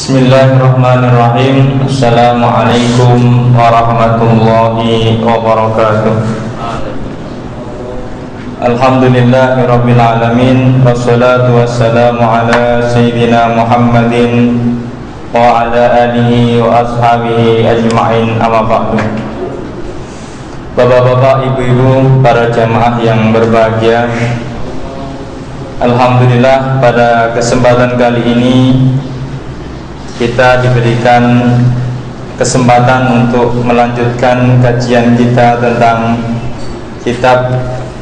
Bismillahirrahmanirrahim. Assalamualaikum warahmatullahi wabarakatuh. Alhamdulillahirabbil alamin, wassalatu wassalamu ala sayyidina Muhammadin wa ala alihi wa ashabihi ajma'in, amma ba'du. Bapak-bapak, ibu-ibu, para jamaah yang berbahagia, alhamdulillah pada kesempatan kali ini kita diberikan kesempatan untuk melanjutkan kajian kita tentang kitab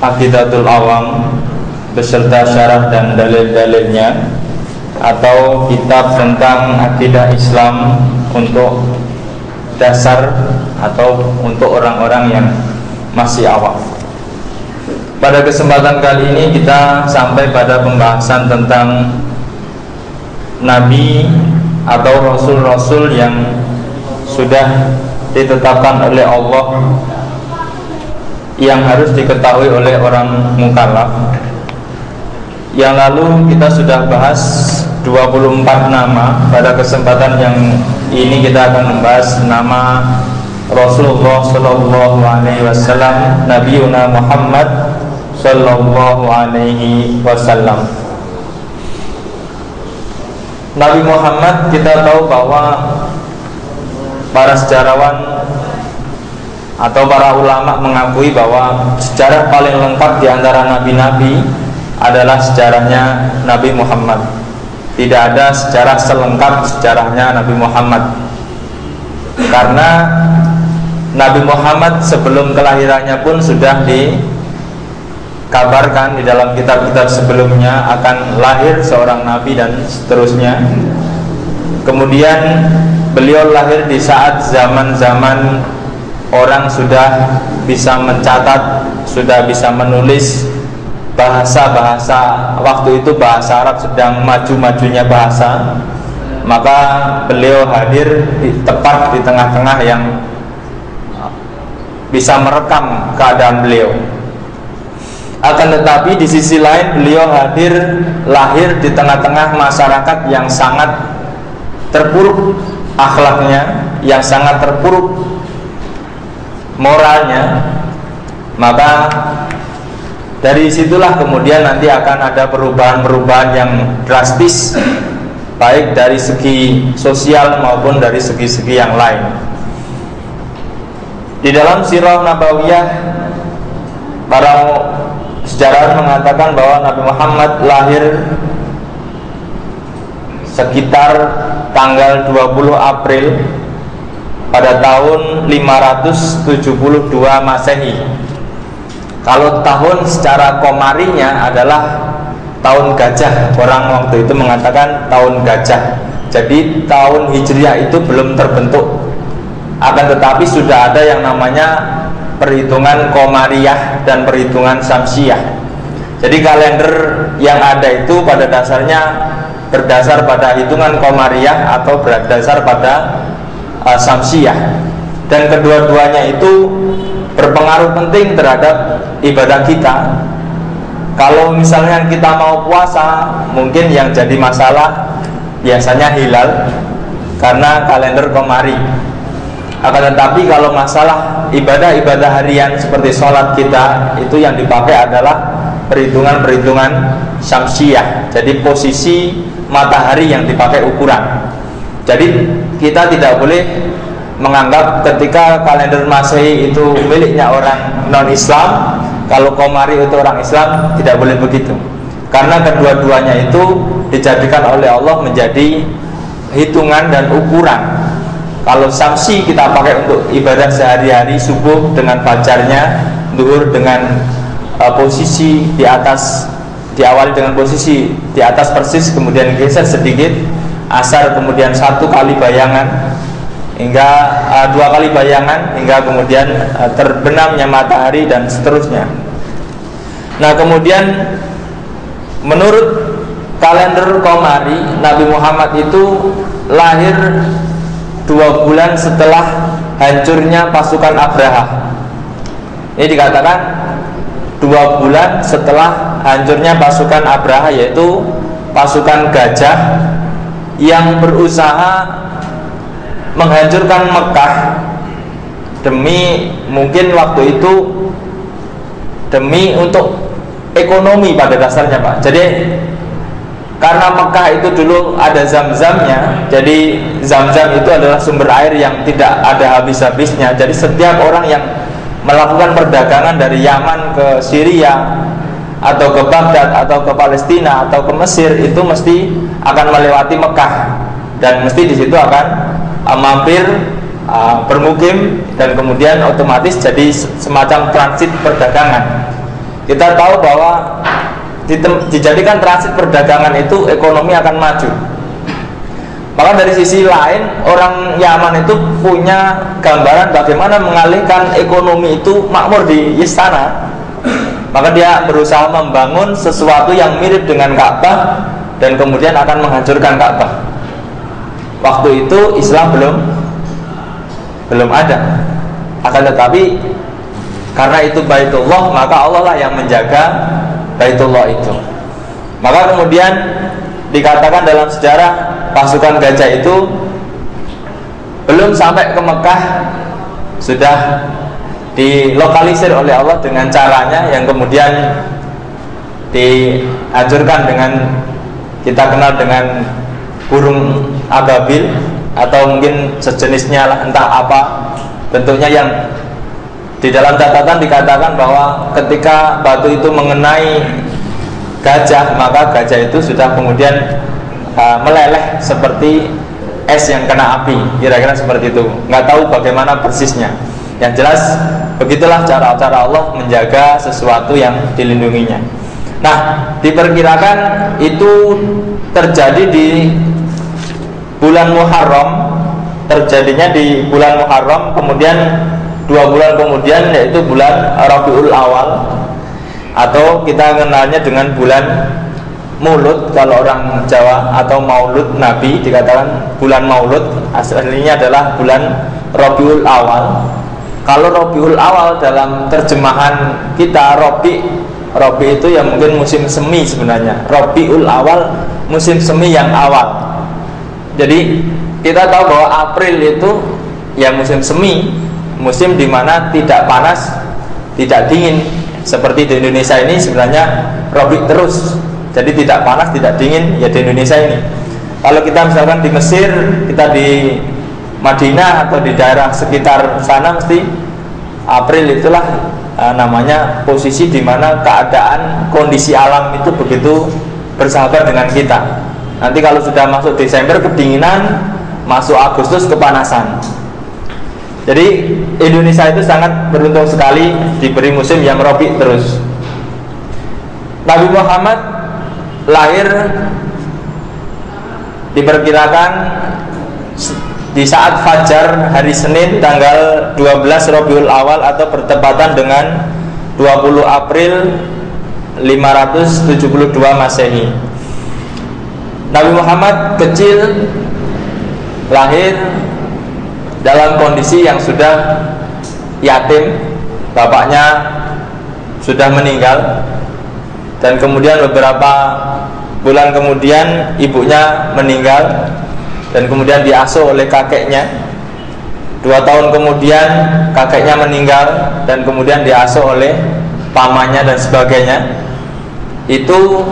Aqidatul Awam beserta syarah dan dalil-dalilnya, atau kitab tentang akidah Islam untuk dasar atau untuk orang-orang yang masih awam. Pada kesempatan kali ini kita sampai pada pembahasan tentang Nabi atau Rasul-Rasul yang sudah ditetapkan oleh Allah, yang harus diketahui oleh orang mukallaf. Yang lalu kita sudah bahas 24 nama. Pada kesempatan yang ini kita akan membahas nama Rasulullah Sallallahu Alaihi Wasallam, Nabiuna Muhammad Sallallahu Alaihi Wasallam. Nabi Muhammad, kita tahu bahwa para sejarawan atau para ulama mengakui bahwa sejarah paling lengkap di antara nabi-nabi adalah sejarahnya Nabi Muhammad. Tidak ada sejarah selengkap sejarahnya Nabi Muhammad, karena Nabi Muhammad sebelum kelahirannya pun sudah dikabarkan di dalam kitab-kitab sebelumnya akan lahir seorang nabi dan seterusnya. Kemudian beliau lahir di saat zaman-zaman orang sudah bisa mencatat, sudah bisa menulis bahasa-bahasa. Waktu itu bahasa Arab sedang maju-majunya bahasa, maka beliau hadir tepat di tengah-tengah yang bisa merekam keadaan beliau. Akan tetapi di sisi lain beliau lahir di tengah-tengah masyarakat yang sangat terpuruk akhlaknya, yang sangat terpuruk moralnya. Maka dari situlah kemudian nanti akan ada perubahan-perubahan yang drastis, baik dari segi sosial maupun dari segi-segi yang lain. Di dalam Sirah Nabawiyah, para sejarawan mengatakan bahwa Nabi Muhammad lahir sekitar tanggal 20 April pada tahun 572 Masehi. Kalau tahun secara komarinya adalah tahun gajah. Orang waktu itu mengatakan tahun gajah. Jadi tahun Hijriah itu belum terbentuk. Akan tetapi sudah ada yang namanya perhitungan Qomariyah dan perhitungan Syamsiyah. Jadi kalender yang ada itu pada dasarnya berdasar pada hitungan Qomariyah atau berdasar pada Syamsiyah. Dan kedua-duanya itu berpengaruh penting terhadap ibadah kita. Kalau misalnya kita mau puasa, mungkin yang jadi masalah biasanya hilal karena kalender Qomari. Akan tetapi kalau masalah ibadah-ibadah harian seperti sholat kita, itu yang dipakai adalah perhitungan-perhitungan Syamsiyah. Jadi posisi matahari yang dipakai ukuran. Jadi kita tidak boleh menganggap ketika kalender Masehi itu miliknya orang non-Islam, kalau Qomari itu orang Islam, tidak boleh begitu. Karena kedua-duanya itu dijadikan oleh Allah menjadi hitungan dan ukuran. Kalau Syamsi kita pakai untuk ibadah sehari-hari, subuh dengan fajarnya, zuhur dengan posisi di atas, diawali dengan posisi di atas persis, kemudian geser sedikit, asar kemudian 1 kali bayangan, hingga 2 kali bayangan, hingga kemudian terbenamnya matahari dan seterusnya. Nah, kemudian menurut kalender Qomari, Nabi Muhammad itu lahir 2 bulan setelah hancurnya pasukan Abraha. Ini dikatakan 2 bulan setelah hancurnya pasukan Abraha, yaitu pasukan gajah yang berusaha menghancurkan Mekah demi, mungkin waktu itu demi untuk ekonomi pada dasarnya, Pak. Jadi karena Mekah itu dulu ada zam-zamnya, jadi zam-zam itu adalah sumber air yang tidak ada habis-habisnya. Jadi setiap orang yang melakukan perdagangan dari Yaman ke Syria atau ke Baghdad atau ke Palestina atau ke Mesir itu mesti akan melewati Mekah, dan mesti di situ akan mampir, bermukim, dan kemudian otomatis jadi semacam transit perdagangan. Kita tahu bahwa dijadikan transit perdagangan itu ekonomi akan maju. Maka dari sisi lain, orang Yaman itu punya gambaran bagaimana mengalihkan ekonomi itu makmur di istana. Maka dia berusaha membangun sesuatu yang mirip dengan Ka'bah dan kemudian akan menghancurkan Ka'bah. Waktu itu Islam belum ada. Akan tetapi karena itu Baitullah, maka Allah lah yang menjaga Baitullah itu. Maka kemudian dikatakan dalam sejarah, pasukan gajah itu belum sampai ke Mekah sudah dilokalisir oleh Allah dengan caranya yang kemudian dihancurkan dengan, kita kenal dengan burung ababil atau mungkin sejenisnya lah, entah apa bentuknya, yang di dalam catatan dikatakan bahwa ketika batu itu mengenai gajah, maka gajah itu sudah kemudian meleleh seperti es yang kena api, kira-kira seperti itu. Nggak tahu bagaimana persisnya. Yang jelas begitulah cara-cara Allah menjaga sesuatu yang dilindunginya. Nah, diperkirakan itu terjadi di bulan Muharram, terjadinya di bulan Muharram, kemudian 2 bulan kemudian yaitu bulan Rabiul Awal, atau kita kenalnya dengan bulan Maulud kalau orang Jawa, atau Maulud Nabi, dikatakan bulan Maulud, aslinya adalah bulan Rabiul Awal. Kalau Rabiul Awal dalam terjemahan kita Rabi itu ya mungkin musim semi sebenarnya. Rabiul Awal musim semi yang awal. Jadi kita tahu bahwa April itu ya musim semi, musim dimana tidak panas, tidak dingin. Seperti di Indonesia ini sebenarnya Rabi terus, jadi tidak panas, tidak dingin ya di Indonesia ini. Kalau kita misalkan di Mesir, kita di Madinah atau di daerah sekitar sana, mesti April itulah namanya posisi dimana keadaan kondisi alam itu begitu bersahabat dengan kita. Nanti kalau sudah masuk Desember kedinginan, masuk Agustus kepanasan. Jadi Indonesia itu sangat beruntung sekali diberi musim yang Rabi terus. Nabi Muhammad lahir diperkirakan di saat fajar hari Senin tanggal 12 Rabiul Awal atau bertepatan dengan 20 April 572 Masehi. Nabi Muhammad kecil lahir dalam kondisi yang sudah yatim, bapaknya sudah meninggal, dan kemudian beberapa bulan kemudian ibunya meninggal, dan kemudian diasuh oleh kakeknya. 2 tahun kemudian kakeknya meninggal, dan kemudian diasuh oleh pamannya dan sebagainya. Itu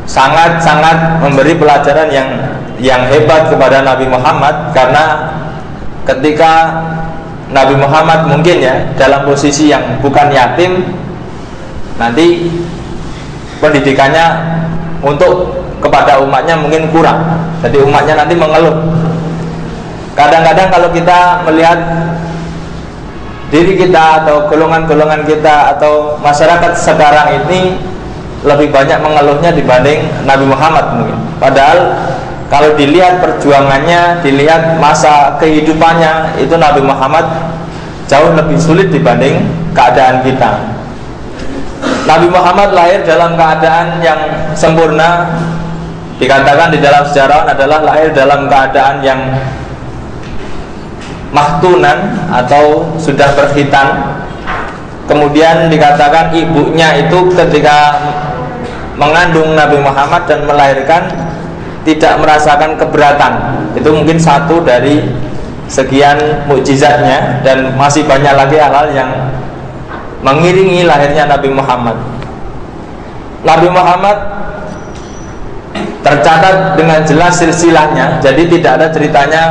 sangat-sangat memberi pelajaran yang hebat kepada Nabi Muhammad, karena ketika Nabi Muhammad mungkin ya dalam posisi yang bukan yatim, nanti pendidikannya untuk kepada umatnya mungkin kurang, jadi umatnya nanti mengeluh. Kadang-kadang kalau kita melihat diri kita atau golongan-golongan kita atau masyarakat sekarang ini lebih banyak mengeluhnya dibanding Nabi Muhammad mungkin. Padahal kalau dilihat perjuangannya, dilihat masa kehidupannya, itu Nabi Muhammad jauh lebih sulit dibanding keadaan kita. Nabi Muhammad lahir dalam keadaan yang sempurna. Dikatakan di dalam sejarah adalah lahir dalam keadaan yang mahtunan atau sudah berkhitan. Kemudian dikatakan ibunya itu ketika mengandung Nabi Muhammad dan melahirkan, tidak merasakan keberatan. Itu mungkin satu dari sekian mukjizatnya, dan masih banyak lagi hal-hal yang mengiringi lahirnya Nabi Muhammad. Nabi Muhammad tercatat dengan jelas silsilahnya, jadi tidak ada ceritanya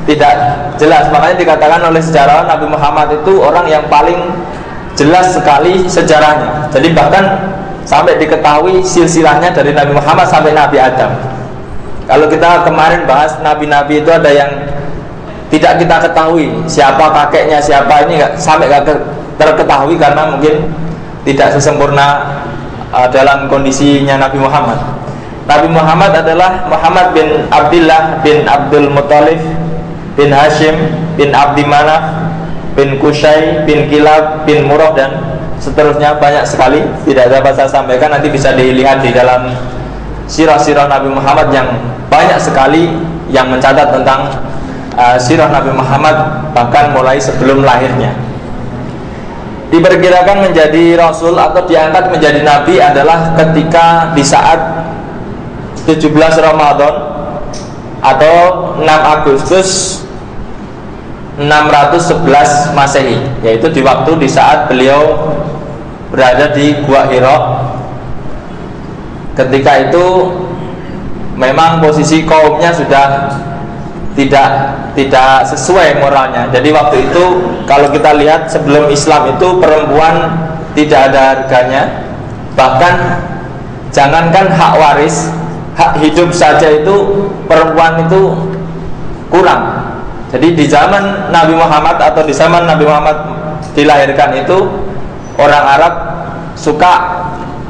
tidak jelas. Makanya dikatakan oleh sejarawan Nabi Muhammad itu orang yang paling jelas sekali sejarahnya. Jadi bahkan sampai diketahui silsilahnya dari Nabi Muhammad sampai Nabi Adam. Kalau kita kemarin bahas nabi-nabi itu ada yang tidak kita ketahui siapa kakeknya, siapa ini sampai gak terketahui karena mungkin tidak sesempurna dalam kondisinya Nabi Muhammad. Nabi Muhammad adalah Muhammad bin Abdullah bin Abdul Muttalib bin Hashim bin Abdi Manaf bin Qusay bin Kilab bin Murrah, dan seterusnya banyak sekali, tidak dapat saya sampaikan. Nanti bisa dilihat di dalam sirah-sirah Nabi Muhammad yang banyak sekali yang mencatat tentang sirah Nabi Muhammad, bahkan mulai sebelum lahirnya. Diperkirakan menjadi Rasul atau diangkat menjadi Nabi adalah ketika di saat 17 Ramadan atau 6 Agustus 611 Masehi, yaitu di waktu di saat beliau berada di Gua Hira. Ketika itu memang posisi kaumnya sudah tidak sesuai moralnya. Jadi waktu itu kalau kita lihat sebelum Islam itu perempuan tidak ada harganya. Bahkan jangankan hak waris, hak hidup saja itu perempuan itu kurang. Jadi di zaman Nabi Muhammad atau di zaman Nabi Muhammad dilahirkan itu orang Arab suka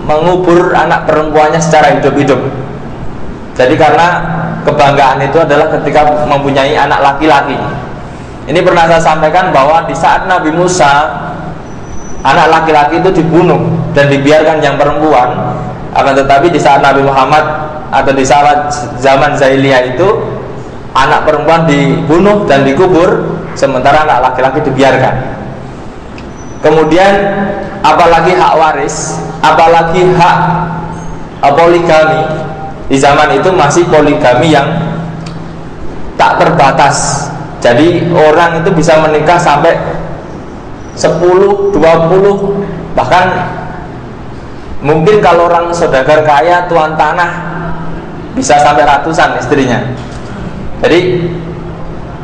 mengubur anak perempuannya secara hidup-hidup. Jadi karena kebanggaan itu adalah ketika mempunyai anak laki-laki. Ini pernah saya sampaikan bahwa di saat Nabi Musa anak laki-laki itu dibunuh dan dibiarkan yang perempuan. Akan tetapi di saat Nabi Muhammad atau di saat zaman Jahiliyah itu anak perempuan dibunuh dan dikubur, sementara anak laki-laki dibiarkan. Kemudian apalagi hak waris, apalagi hak poligami. Di zaman itu masih poligami yang tak terbatas. Jadi orang itu bisa menikah sampai 10, 20, bahkan mungkin kalau orang saudagar kaya, tuan tanah, bisa sampai ratusan istrinya. Jadi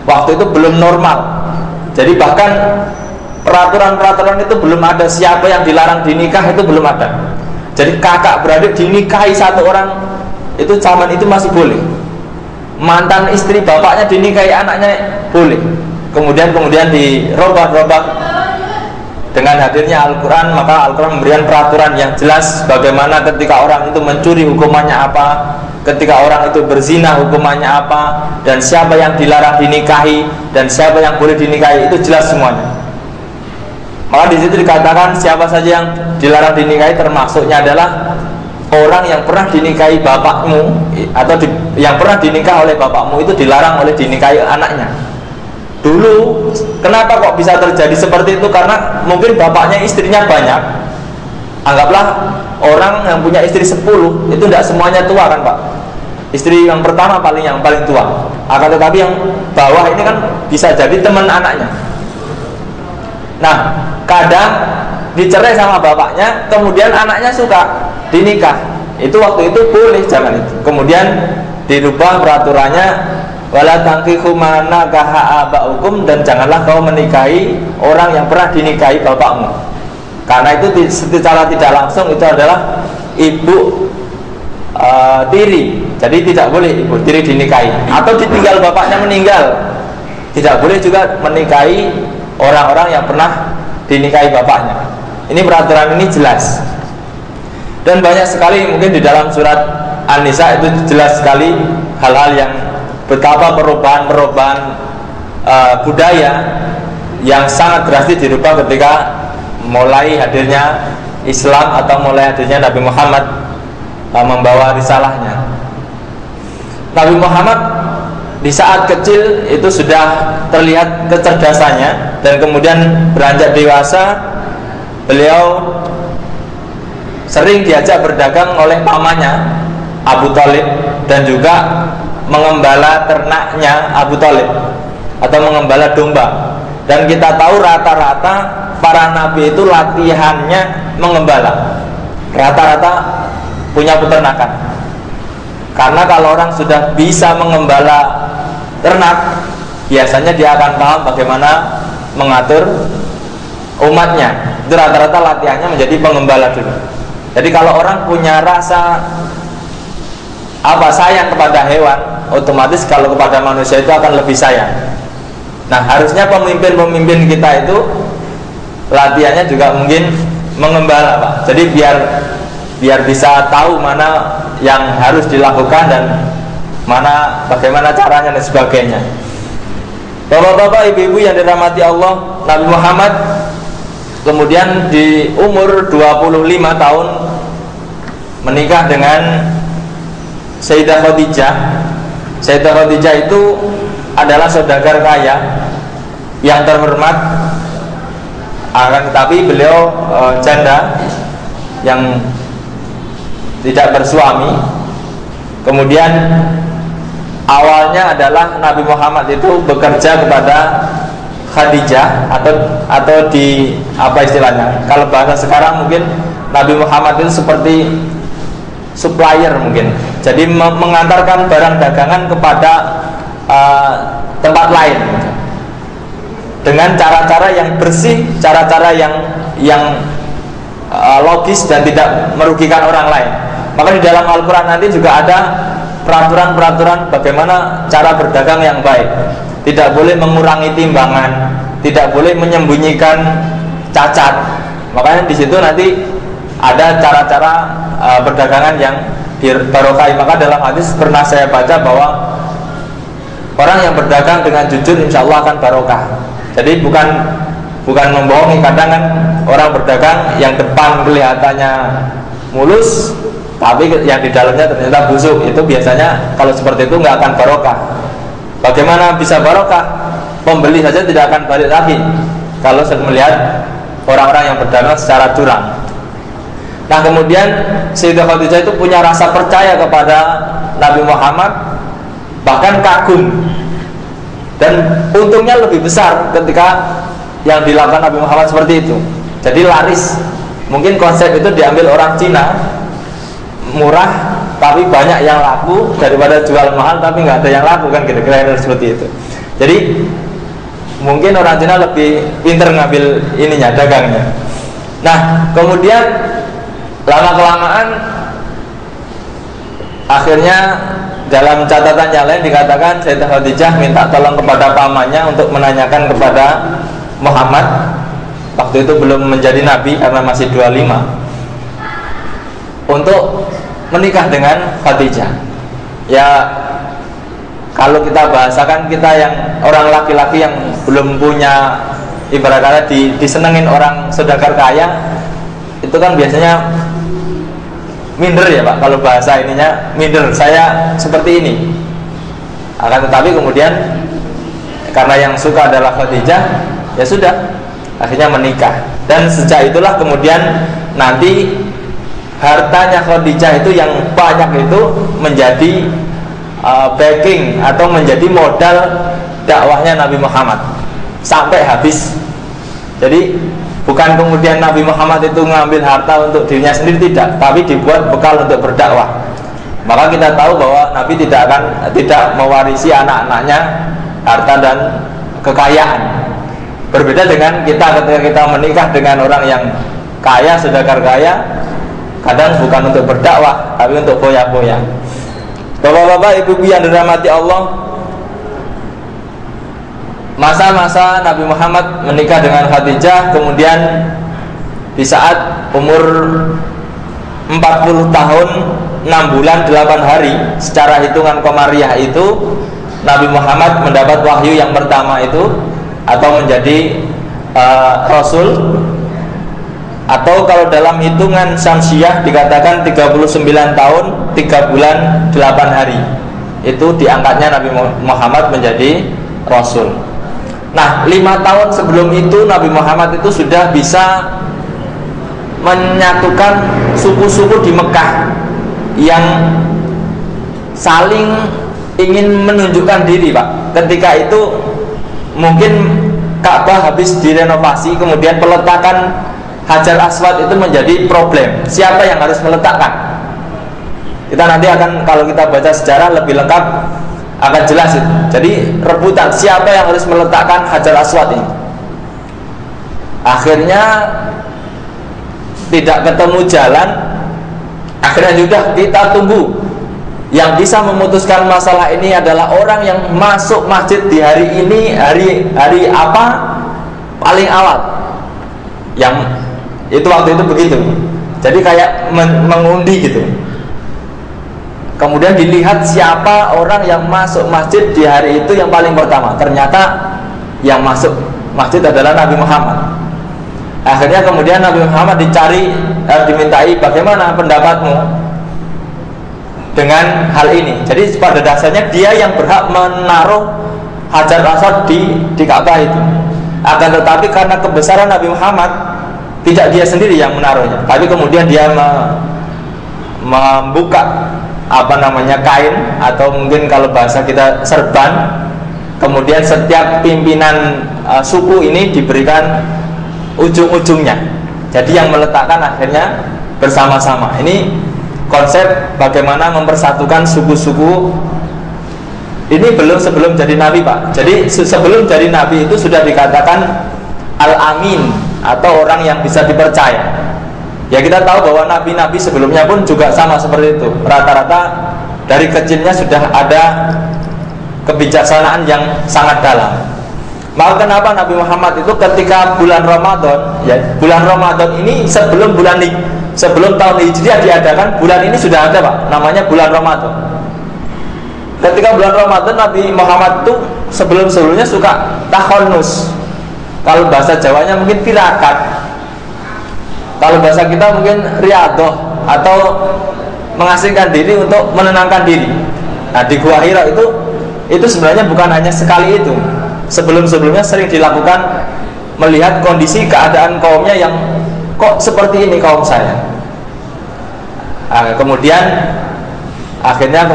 waktu itu belum normal. Jadi bahkan peraturan-peraturan itu belum ada. Siapa yang dilarang dinikah itu belum ada. Jadi kakak beradik dinikahi satu orang itu zaman itu masih boleh. Mantan istri bapaknya dinikahi anaknya boleh. Kemudian dirobah-robah dengan hadirnya Al-Quran, maka Al-Quran memberikan peraturan yang jelas bagaimana ketika orang itu mencuri hukumannya apa, ketika orang itu berzina hukumannya apa, dan siapa yang dilarang dinikahi dan siapa yang boleh dinikahi, itu jelas semuanya. Maka di situ dikatakan siapa saja yang dilarang dinikahi termasuknya adalah orang yang pernah dinikahi bapakmu atau yang pernah dinikah oleh bapakmu itu dilarang oleh dinikahi anaknya. Dulu kenapa kok bisa terjadi seperti itu? Karena mungkin bapaknya istrinya banyak. Anggaplah orang yang punya istri 10 itu tidak semuanya tua kan Pak. Istri yang pertama yang paling tua. Akan tetapi yang bawah ini kan bisa jadi teman anaknya. Nah, kadang dicerai sama bapaknya, kemudian anaknya suka dinikah. Itu waktu itu boleh zaman itu. Kemudian dirubah peraturannya, wala tankihu ma nakaha abaukum, dan janganlah kau menikahi orang yang pernah dinikahi bapakmu. Karena itu secara tidak langsung itu adalah ibu tiri. Jadi tidak boleh ibu tiri dinikahi. Atau ditinggal bapaknya meninggal, tidak boleh juga menikahi orang-orang yang pernah dinikahi bapaknya. Ini peraturan ini jelas. Dan banyak sekali mungkin di dalam surat An-Nisa itu jelas sekali hal-hal yang betapa perubahan-perubahan budaya yang sangat drastis dirubah ketika mulai hadirnya Islam atau mulai hadirnya Nabi Muhammad membawa risalahnya. Nabi Muhammad di saat kecil itu sudah terlihat kecerdasannya, dan kemudian beranjak dewasa beliau sering diajak berdagang oleh pamannya Abu Thalib dan juga mengembala ternaknya Abu Thalib atau mengembala domba. Dan kita tahu rata-rata para nabi itu latihannya mengembala, rata-rata punya peternakan. Karena kalau orang sudah bisa mengembala ternak, biasanya dia akan paham bagaimana mengatur umatnya. Itu rata-rata latihannya menjadi pengembala dulu. Jadi kalau orang punya rasa sayang kepada hewan, otomatis kalau kepada manusia itu akan lebih sayang. Nah, harusnya pemimpin-pemimpin kita itu latihannya juga mungkin mengembala, Pak. Jadi biar bisa tahu mana yang harus dilakukan dan bagaimana caranya dan sebagainya. Bapak-bapak, ibu-ibu yang dirahmati Allah, Nabi Muhammad kemudian di umur 25 tahun menikah dengan Sayyidah Khadijah. Sayyidah Khadijah itu adalah saudagar kaya yang terhormat, akan tetapi beliau janda yang tidak bersuami. Kemudian awalnya adalah Nabi Muhammad itu bekerja kepada Khadijah atau di apa istilahnya? Kalau bahasa sekarang mungkin Nabi Muhammad itu seperti supplier mungkin. Jadi mengantarkan barang dagangan kepada tempat lain dengan cara-cara yang bersih, cara-cara yang logis dan tidak merugikan orang lain. Maka di dalam Al-Quran nanti juga ada peraturan-peraturan bagaimana cara berdagang yang baik. Tidak boleh mengurangi timbangan, tidak boleh menyembunyikan cacat. Makanya di situ nanti ada cara-cara perdagangan yang barokah. Maka dalam hadis pernah saya baca bahwa orang yang berdagang dengan jujur insya Allah akan barokah. Jadi bukan membohongi. Kadang kan orang berdagang yang depan kelihatannya mulus, tapi yang di dalamnya ternyata busuk. Itu biasanya kalau seperti itu nggak akan barokah. Bagaimana bisa barokah? Pembeli saja tidak akan balik lagi kalau melihat orang-orang yang berdagang secara curang. Nah, kemudian Sayyidah Khadijah itu punya rasa percaya kepada Nabi Muhammad, bahkan kagum. Dan untungnya lebih besar ketika yang dilakukan Nabi Muhammad seperti itu. Jadi laris. Mungkin konsep itu diambil orang Cina, murah tapi banyak yang laku daripada jual mahal tapi nggak ada yang laku, kan kira-kira seperti itu. Jadi mungkin orang Cina lebih pinter ngambil dagangnya. Nah, kemudian lama-kelamaan akhirnya dalam catatan yang lain dikatakan Sayyidah Khadijah minta tolong kepada pamannya untuk menanyakan kepada Muhammad. Waktu itu belum menjadi nabi karena masih 25, untuk menikah dengan Khadijah. Ya, kalau kita bahasakan, kita yang orang laki-laki yang belum punya, ibarat kata disenengin orang saudagar kaya, itu kan biasanya minder ya Pak. Kalau bahasa ininya minder, saya seperti ini. Akan tetapi kemudian karena yang suka adalah Khadijah, ya sudah, akhirnya menikah. Dan sejak itulah kemudian nanti hartanya Khadijah itu yang banyak itu menjadi backing atau menjadi modal dakwahnya Nabi Muhammad sampai habis. Jadi bukan kemudian Nabi Muhammad itu ngambil harta untuk dirinya sendiri, tidak, tapi dibuat bekal untuk berdakwah. Maka kita tahu bahwa Nabi tidak mewarisi anak-anaknya harta dan kekayaan. Berbeda dengan kita ketika kita menikah dengan orang yang kaya, saudagar kaya, kadang bukan untuk berdakwah tapi untuk foya-foya. Bapak-bapak, ibu-ibu yang dirahmati Allah, masa-masa Nabi Muhammad menikah dengan Khadijah, kemudian di saat umur 40 tahun 6 bulan 8 hari secara hitungan Komariah itu, Nabi Muhammad mendapat wahyu yang pertama itu, atau menjadi Rasul. Atau kalau dalam hitungan Syamsiah dikatakan 39 tahun 3 bulan 8 hari itu diangkatnya Nabi Muhammad menjadi Rasul. Nah, 5 tahun sebelum itu Nabi Muhammad itu sudah bisa menyatukan suku-suku di Mekah yang saling ingin menunjukkan diri, Pak. Ketika itu mungkin Ka'bah habis direnovasi, kemudian peletakan Hajar Aswad itu menjadi problem. Siapa yang harus meletakkan? Kita nanti akan, kalau kita baca sejarah lebih lengkap akan jelas itu. Jadi rebutan siapa yang harus meletakkan Hajar Aswad ini. Akhirnya tidak ketemu jalan. Akhirnya sudah kita tunggu. Yang bisa memutuskan masalah ini adalah orang yang masuk masjid di hari ini, hari apa paling awal. Yang itu waktu itu begitu. Jadi kayak mengundi gitu. Kemudian dilihat siapa orang yang masuk masjid di hari itu yang paling pertama. Ternyata yang masuk masjid adalah Nabi Muhammad. Akhirnya kemudian Nabi Muhammad dimintai, bagaimana pendapatmu dengan hal ini. Jadi pada dasarnya dia yang berhak menaruh Hajar Aswad di Ka'bah itu. Akan tetapi karena kebesaran Nabi Muhammad, tidak dia sendiri yang menaruhnya, tapi kemudian dia membuka kain, atau mungkin kalau bahasa kita serban. Kemudian setiap pimpinan suku ini diberikan ujung-ujungnya. Jadi yang meletakkan akhirnya bersama-sama. Ini konsep bagaimana mempersatukan suku-suku. Ini sebelum jadi nabi, Pak. Jadi sebelum jadi nabi itu sudah dikatakan al-amin, atau orang yang bisa dipercaya. Ya, kita tahu bahwa nabi-nabi sebelumnya pun juga sama seperti itu. Rata-rata dari kecilnya sudah ada kebijaksanaan yang sangat dalam. Maka kenapa Nabi Muhammad itu ketika bulan Ramadan, ya, bulan Ramadan ini sebelum tahun Hijriah diadakan, bulan ini sudah ada, Pak, namanya bulan Ramadan. Ketika bulan Ramadan, Nabi Muhammad itu sebelumnya suka takhonnus. Kalau bahasa Jawanya mungkin tirakat. Kalau bahasa kita mungkin riadoh, atau mengasingkan diri untuk menenangkan diri. Nah, di Gua Hira itu sebenarnya bukan hanya sekali itu. Sebelum-sebelumnya sering dilakukan, melihat kondisi keadaan kaumnya yang kok seperti ini kaum saya. Nah, akhirnya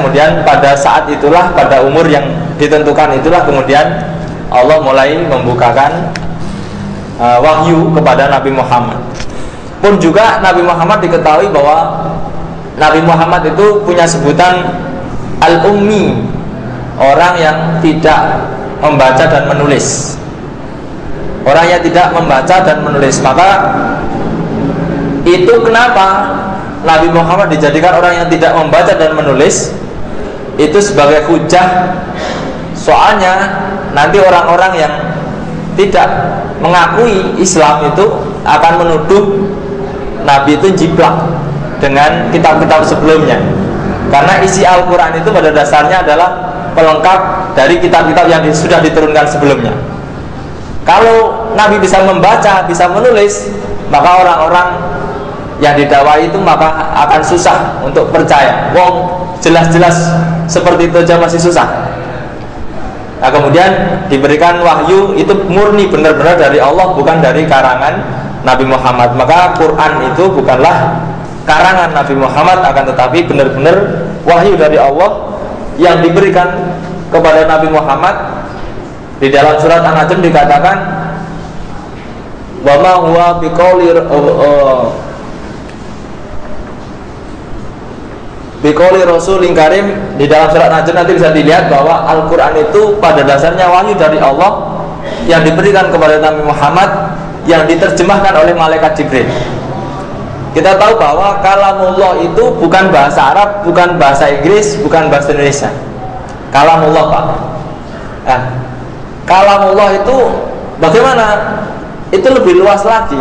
pada saat itulah, pada umur yang ditentukan itulah, kemudian Allah mulai membukakan wahyu kepada Nabi Muhammad. Pun juga Nabi Muhammad diketahui bahwa Nabi Muhammad itu punya sebutan al-ummi, orang yang tidak membaca dan menulis. Orang yang tidak membaca dan menulis. Maka itu kenapa Nabi Muhammad dijadikan orang yang tidak membaca dan menulis, itu sebagai hujah. Soalnya nanti orang-orang yang tidak mengakui Islam itu akan menuduh Nabi itu jiplak dengan kitab-kitab sebelumnya. Karena isi Al-Quran itu pada dasarnya adalah pelengkap dari kitab-kitab yang sudah diturunkan sebelumnya. Kalau Nabi bisa membaca, bisa menulis, maka orang-orang yang didakwai itu maka akan susah untuk percaya. Wong jelas-jelas seperti itu aja masih susah. Nah, kemudian diberikan wahyu itu murni benar-benar dari Allah, bukan dari karangan Nabi Muhammad. Maka Quran itu bukanlah karangan Nabi Muhammad, akan tetapi benar-benar wahyu dari Allah yang diberikan kepada Nabi Muhammad. Di dalam surat An-Najm dikatakan wa ma huwa biqauli rasulin karim. Di dalam surat An-Najm nanti bisa dilihat bahwa Al-Quran itu pada dasarnya wahyu dari Allah yang diberikan kepada Nabi Muhammad, yang diterjemahkan oleh malaikat Jibril. Kita tahu bahwa kalamullah itu bukan bahasa Arab, bukan bahasa Inggris, bukan bahasa Indonesia. Kalamullah, Pak. Nah, kalamullah itu bagaimana? Itu lebih luas lagi.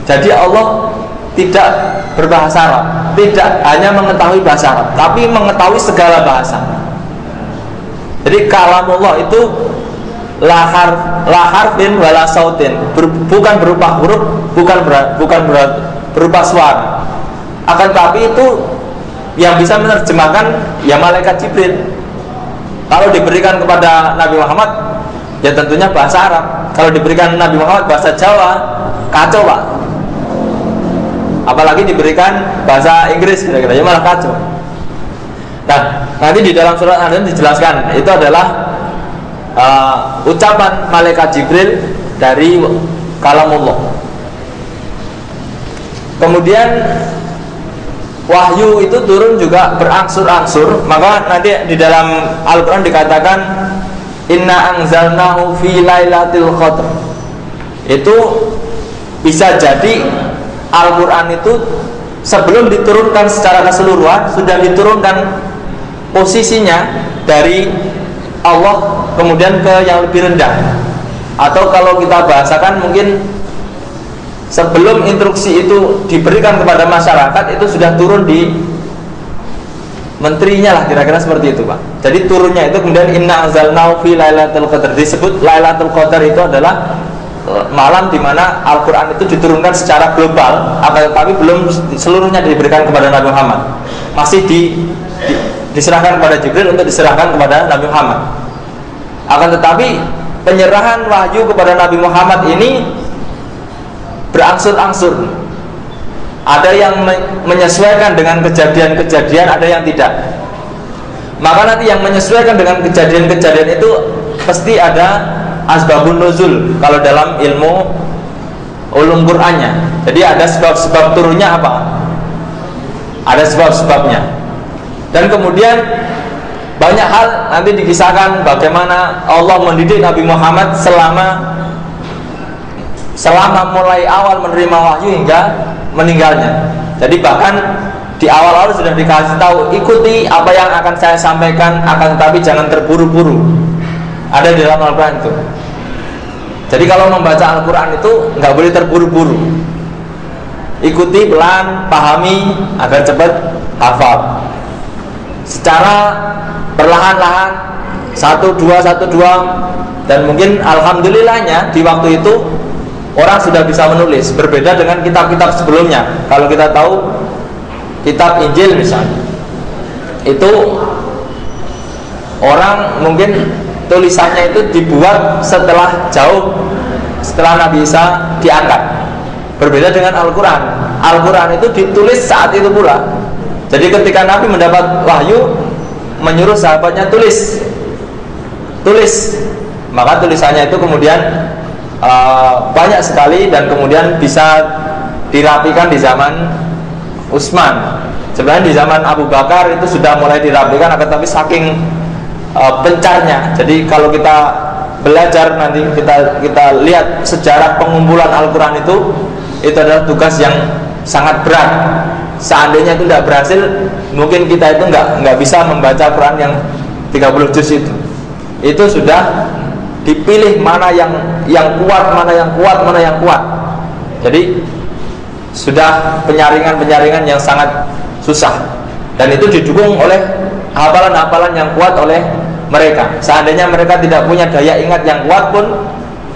Jadi Allah tidak berbahasa Arab, tidak hanya mengetahui bahasa Arab, tapi mengetahui segala bahasa. Jadi kalamullah itu laharfin wala sautin, bukan berupa huruf, bukan berupa suara. Akan tapi itu yang bisa menerjemahkan ya malaikat Jibril. Kalau diberikan kepada Nabi Muhammad, ya tentunya bahasa Arab. Kalau diberikan Nabi Muhammad bahasa Jawa, kacau, Pak. Apalagi diberikan bahasa Inggris, kira-kira ya malah kacau. Nah, nanti di dalam surat An-Najm dijelaskan itu adalah ucapan malaikat Jibril dari kalamullah. Kemudian wahyu itu turun juga berangsur-angsur. Maka nanti di dalam Al-Quran dikatakan inna anzalnahu fi lailatul qadr. Itu bisa jadi Al-Quran itu sebelum diturunkan secara keseluruhan sudah diturunkan posisinya dari Allah kemudian ke yang lebih rendah. Atau kalau kita bahasakan mungkin sebelum instruksi itu diberikan kepada masyarakat itu sudah turun di menterinya lah, kira-kira seperti itu Pak. Jadi turunnya itu kemudian inna anzalnahu fi lailatul qadar. Disebut lailatul qadar itu adalah malam di mana Al-Quran itu diturunkan secara global, tapi belum seluruhnya diberikan kepada Nabi Muhammad. Masih diserahkan kepada Jibril untuk diserahkan kepada Nabi Muhammad. Akan tetapi penyerahan wahyu kepada Nabi Muhammad ini berangsur-angsur. Ada yang menyesuaikan dengan kejadian-kejadian, ada yang tidak. Maka nanti yang menyesuaikan dengan kejadian-kejadian itu pasti ada asbabun nuzul kalau dalam ilmu ulum Qur'annya. Jadi ada sebab-sebab turunnya apa? Ada sebab-sebabnya. Dan kemudian banyak hal nanti dikisahkan bagaimana Allah mendidik Nabi Muhammad selama mulai awal menerima wahyu hingga meninggalnya. Jadi bahkan di awal-awal sudah dikasih tahu, ikuti apa yang akan saya sampaikan, akan tetapi jangan terburu-buru. Ada di dalam Al-Quran itu. Jadi kalau membaca Al-Quran itu nggak boleh terburu-buru. Ikuti pelan, pahami agar cepat hafal. Secara perlahan-lahan, 1-2 dan mungkin alhamdulillahnya di waktu itu orang sudah bisa menulis, berbeda dengan kitab-kitab sebelumnya. Kalau kita tahu kitab Injil misalnya, itu orang mungkin tulisannya itu dibuat setelah Nabi Isa diangkat. Berbeda dengan Al-Quran. Al-Quran itu ditulis saat itu pula. Jadi ketika Nabi mendapat wahyu, menyuruh sahabatnya tulis, maka tulisannya itu kemudian banyak sekali dan kemudian bisa dirapikan di zaman Utsman. Sebenarnya di zaman Abu Bakar itu sudah mulai dirapikan, tetapi saking pencarnya. Jadi kalau kita belajar nanti kita lihat sejarah pengumpulan Al-Quran itu adalah tugas yang sangat berat. Seandainya itu tidak berhasil, mungkin kita itu nggak bisa membaca Quran yang 30 juz itu. Itu sudah dipilih mana yang kuat, mana yang kuat. Jadi sudah penyaringan yang sangat susah. Dan itu didukung oleh hafalan-hafalan yang kuat oleh mereka. Seandainya mereka tidak punya daya ingat yang kuat pun,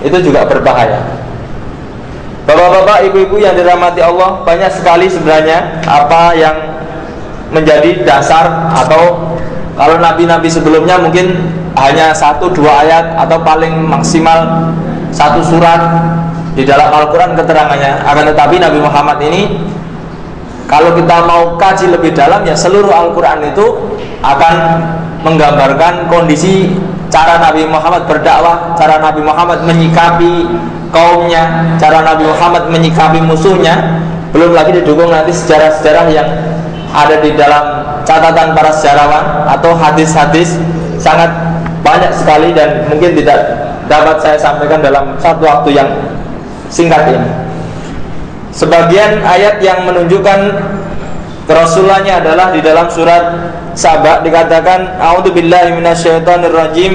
itu juga berbahaya. Bapak-bapak, ibu-ibu yang dirahmati Allah, banyak sekali sebenarnya apa yang menjadi dasar, atau kalau nabi-nabi sebelumnya mungkin hanya 1-2 ayat atau paling maksimal 1 surat di dalam Al-Quran keterangannya. Akan tetapi Nabi Muhammad ini, kalau kita mau kaji lebih dalam, ya seluruh Al-Quran itu akan menggambarkan kondisi cara Nabi Muhammad berdakwah, cara Nabi Muhammad menyikapi kaumnya, cara Nabi Muhammad menyikapi musuhnya. Belum lagi didukung nanti sejarah-sejarah yang ada di dalam catatan para sejarawan atau hadis-hadis, sangat banyak sekali dan mungkin tidak dapat saya sampaikan dalam satu waktu yang singkat ini. Sebagian ayat yang menunjukkan kerasulannya adalah di dalam surat Saba, dikatakan a'udzubillahi minasyaitonirrajim,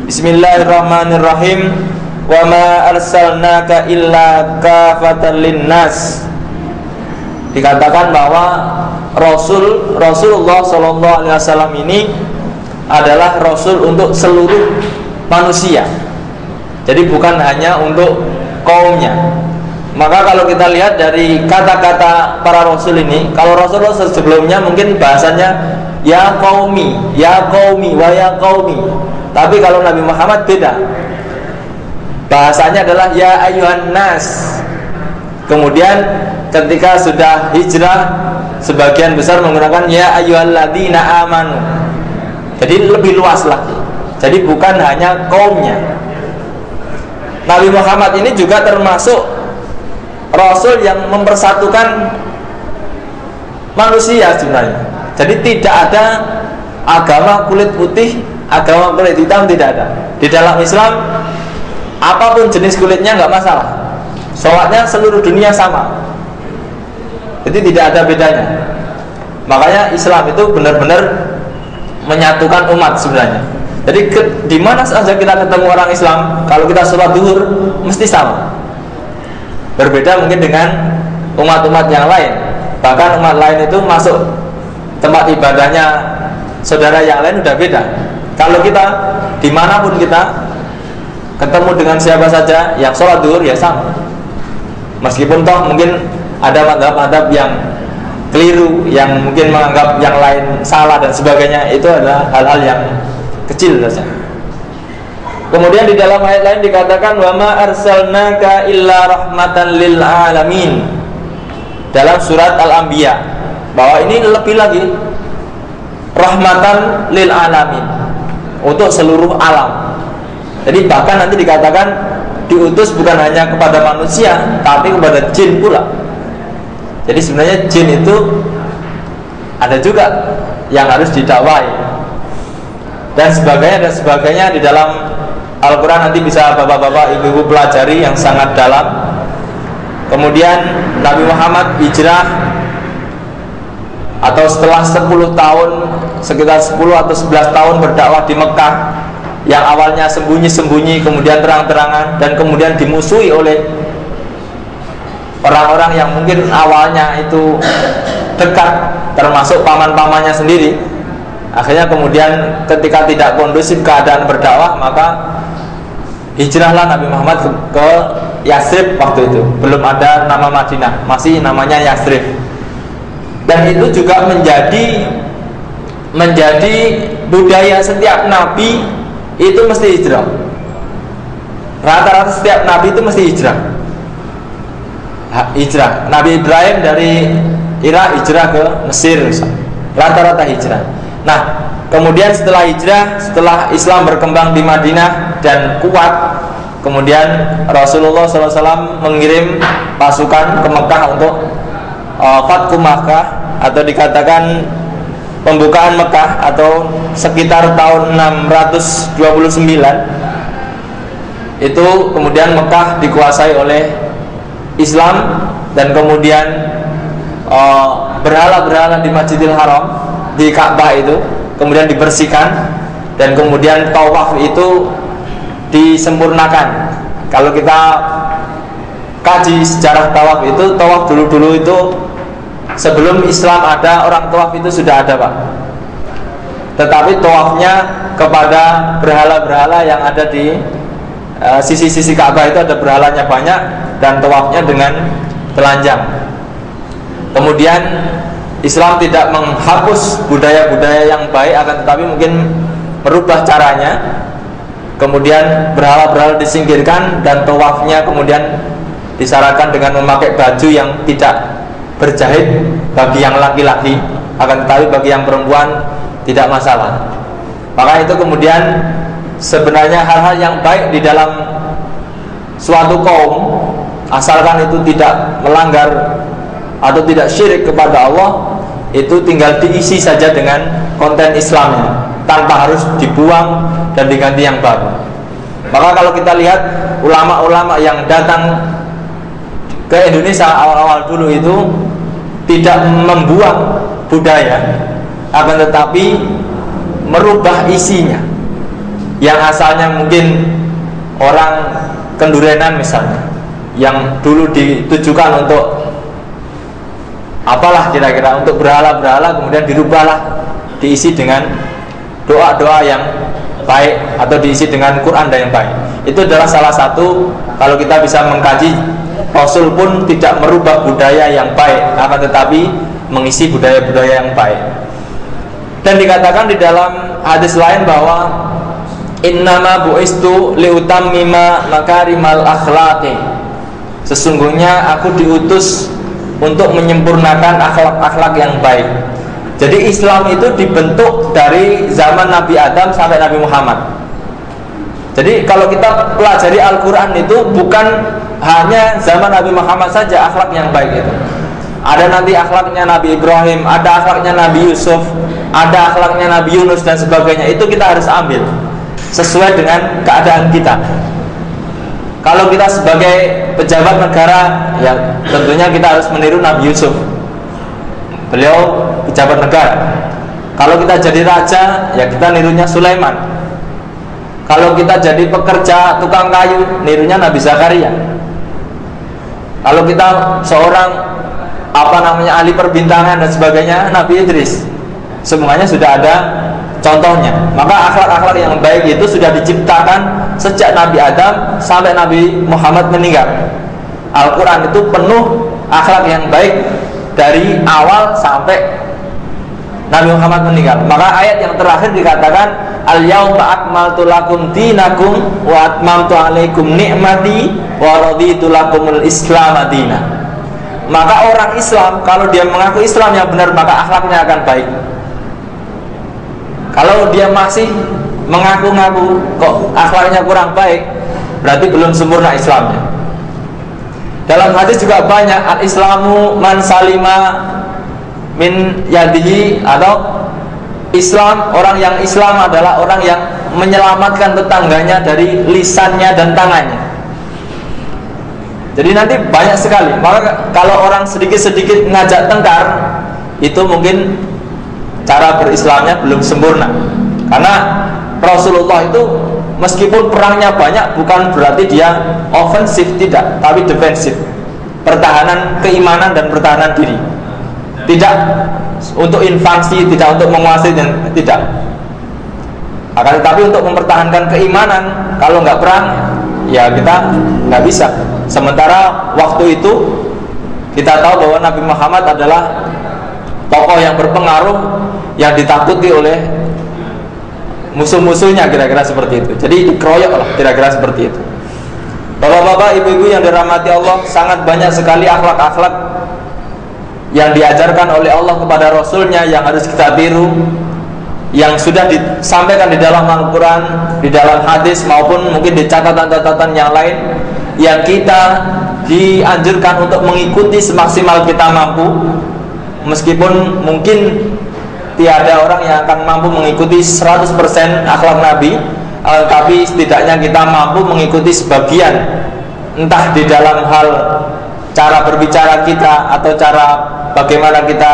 bismillahirrahmanirrahim, wa ma arsalnaka illa kafatan linnas. Dikatakan bahwa Rasulullah SAW ini adalah Rasul untuk seluruh manusia. Jadi bukan hanya untuk kaumnya. Maka kalau kita lihat dari kata-kata para Rasul ini, kalau Rasulullah sebelumnya mungkin bahasanya ya qaumi, wa ya qaumi. Tapi kalau Nabi Muhammad beda. Bahasanya adalah ya ayyuhan nas. Kemudian ketika sudah hijrah sebagian besar menggunakan ya ayyuhalladzina amanu. Jadi lebih luas lagi. Jadi bukan hanya kaumnya. Nabi Muhammad ini juga termasuk Rasul yang mempersatukan manusia sebenarnya. Jadi tidak ada agama kulit putih, agama kulit hitam, tidak ada. Di dalam Islam apapun jenis kulitnya nggak masalah. Sholatnya seluruh dunia sama. Jadi tidak ada bedanya. Makanya Islam itu benar-benar menyatukan umat sebenarnya. Jadi di mana saja kita ketemu orang Islam, kalau kita sholat duhur mesti sama. Berbeda mungkin dengan umat-umat yang lain. Bahkan umat lain itu masuk tempat ibadahnya saudara yang lain udah beda. Kalau kita dimanapun kita ketemu dengan siapa saja yang sholat duhur ya sama. Meskipun toh mungkin ada madhab-madhab yang keliru, yang mungkin menganggap yang lain salah dan sebagainya, itu adalah hal-hal yang kecil saja. Kemudian di dalam ayat lain dikatakan wa ma arsalnaka illa rahmatan lil alamin. Dalam surat Al-Anbiya, bahwa ini lebih lagi rahmatan lil alamin, untuk seluruh alam. Jadi bahkan nanti dikatakan diutus bukan hanya kepada manusia, tapi kepada jin pula. Jadi sebenarnya jin itu ada juga yang harus didakwai dan sebagainya di dalam Al-Quran. Nanti bisa bapak-bapak, ibu-ibu pelajari yang sangat dalam. Kemudian Nabi Muhammad hijrah atau setelah 10 tahun, sekitar 10 atau 11 tahun berdakwah di Mekah, yang awalnya sembunyi-sembunyi kemudian terang-terangan, dan kemudian dimusuhi oleh orang-orang yang mungkin awalnya itu dekat, termasuk paman-pamannya sendiri. Akhirnya kemudian ketika tidak kondusif keadaan berdakwah, maka hijrahlah Nabi Muhammad ke Yasrib. Waktu itu belum ada nama Madinah, masih namanya Yasrib. Dan itu juga menjadi budaya setiap nabi itu mesti hijrah. Rata-rata setiap nabi itu mesti hijrah. Nabi Ibrahim dari Irak hijrah ke Mesir, rata-rata hijrah. Nah, kemudian setelah hijrah, setelah Islam berkembang di Madinah dan kuat, kemudian Rasulullah SAW mengirim pasukan ke Mekah untuk Fathu Makkah, atau dikatakan pembukaan Mekah, atau sekitar tahun 629. Itu kemudian Mekah dikuasai oleh Islam, dan kemudian berhala-berhala di Masjidil Haram, di Ka'bah itu kemudian dibersihkan, dan kemudian tawaf itu disempurnakan. Kalau kita kaji sejarah tawaf itu, tawaf dulu-dulu itu sebelum Islam ada, orang tawaf itu sudah ada, Pak. Tetapi tawafnya kepada berhala-berhala yang ada di sisi-sisi Ka'bah itu, ada berhalanya banyak, dan tawafnya dengan telanjang. Kemudian Islam tidak menghapus budaya-budaya yang baik, akan tetapi mungkin merubah caranya. Kemudian berhala-berhala disingkirkan, dan tawafnya kemudian disyaratkan dengan memakai baju yang tidak berjahit bagi yang laki-laki, akan tetapi bagi yang perempuan tidak masalah. Maka itu kemudian sebenarnya hal-hal yang baik di dalam suatu kaum, asalkan itu tidak melanggar atau tidak syirik kepada Allah, itu tinggal diisi saja dengan konten Islamnya, tanpa harus dibuang dan diganti yang baru. Maka kalau kita lihat ulama-ulama yang datang ke Indonesia awal-awal dulu itu tidak membuang budaya, akan tetapi merubah isinya. Yang asalnya mungkin orang Kendurenan misalnya, yang dulu ditujukan untuk apalah kira-kira, untuk berhala-berhala, kemudian dirubahlah, diisi dengan doa-doa yang baik, atau diisi dengan Quran dan yang baik. Itu adalah salah satu, kalau kita bisa mengkaji, Rasul pun tidak merubah budaya yang baik, akan tetapi mengisi budaya-budaya yang baik. Dan dikatakan di dalam hadis lain bahwa innama bu'istu liutammima makarimal akhlaqi, sesungguhnya aku diutus untuk menyempurnakan akhlak-akhlak yang baik. Jadi Islam itu dibentuk dari zaman Nabi Adam sampai Nabi Muhammad. Jadi kalau kita pelajari Al-Quran itu bukan hanya zaman Nabi Muhammad saja akhlak yang baik itu. Ada nanti akhlaknya Nabi Ibrahim, ada akhlaknya Nabi Yusuf, ada akhlaknya Nabi Yunus dan sebagainya. Itu kita harus ambil sesuai dengan keadaan kita. Kalau kita sebagai pejabat negara, ya tentunya kita harus meniru Nabi Yusuf. Beliau pejabat negara. Kalau kita jadi raja, ya kita nirunya Sulaiman. Kalau kita jadi pekerja tukang kayu, nirunya Nabi Zakaria. Kalau kita seorang ahli perbintangan dan sebagainya, Nabi Idris. Semuanya sudah ada contohnya. Maka akhlak-akhlak yang baik itu sudah diciptakan sejak Nabi Adam sampai Nabi Muhammad meninggal. Al-Quran itu penuh akhlak yang baik dari awal sampai Nabi Muhammad meninggal. Maka ayat yang terakhir dikatakan al-yauma akmaltu lakum dinakum wa atmamtu alaikum ni'mati wa raditu lakumul islam madina. Maka orang Islam kalau dia mengaku Islam yang benar, maka akhlaknya akan baik. Kalau dia masih mengaku-ngaku kok akhlaknya kurang baik, berarti belum sempurna Islamnya. Dalam hadis juga banyak al-islamu man salima min yadihi, atau Islam, orang yang Islam adalah orang yang menyelamatkan tetangganya dari lisannya dan tangannya. Jadi nanti banyak sekali. Maka kalau orang sedikit-sedikit ngajak tengkar, itu mungkin cara berislamnya belum sempurna. Karena Rasulullah itu meskipun perangnya banyak, bukan berarti dia ofensif, tidak, tapi defensif. Pertahanan keimanan dan pertahanan diri. Tidak untuk invasi, tidak untuk menguasai, dan tidak. Akan tetapi untuk mempertahankan keimanan, kalau nggak perang, ya kita nggak bisa. Sementara waktu itu kita tahu bahwa Nabi Muhammad adalah tokoh yang berpengaruh, yang ditakuti oleh musuh-musuhnya, kira-kira seperti itu. Jadi dikeroyok lah, kira-kira seperti itu. Bapak-bapak, ibu-ibu yang dirahmati Allah, sangat banyak sekali akhlak-akhlak yang diajarkan oleh Allah kepada Rasulnya yang harus kita tiru, yang sudah disampaikan di dalam Al-Quran, di dalam hadis, maupun mungkin di catatan-catatan yang lain, yang kita dianjurkan untuk mengikuti semaksimal kita mampu. Meskipun mungkin tiada orang yang akan mampu mengikuti 100% akhlak Nabi, tapi setidaknya kita mampu mengikuti sebagian, entah di dalam hal cara berbicara kita, atau cara bagaimana kita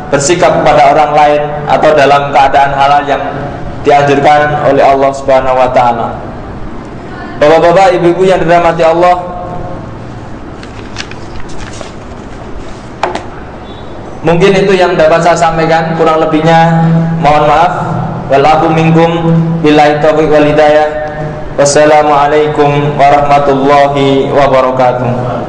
bersikap kepada orang lain, atau dalam keadaan halal yang dianjurkan oleh Allah Subhanahu wa taala. Bapak-bapak, ibu-ibu yang dirahmati Allah, mungkin itu yang dapat saya sampaikan. Kurang lebihnya mohon maaf. Wal minkum billahi taufiq wal hidayah. Wassalamualaikum warahmatullahi wabarakatuh.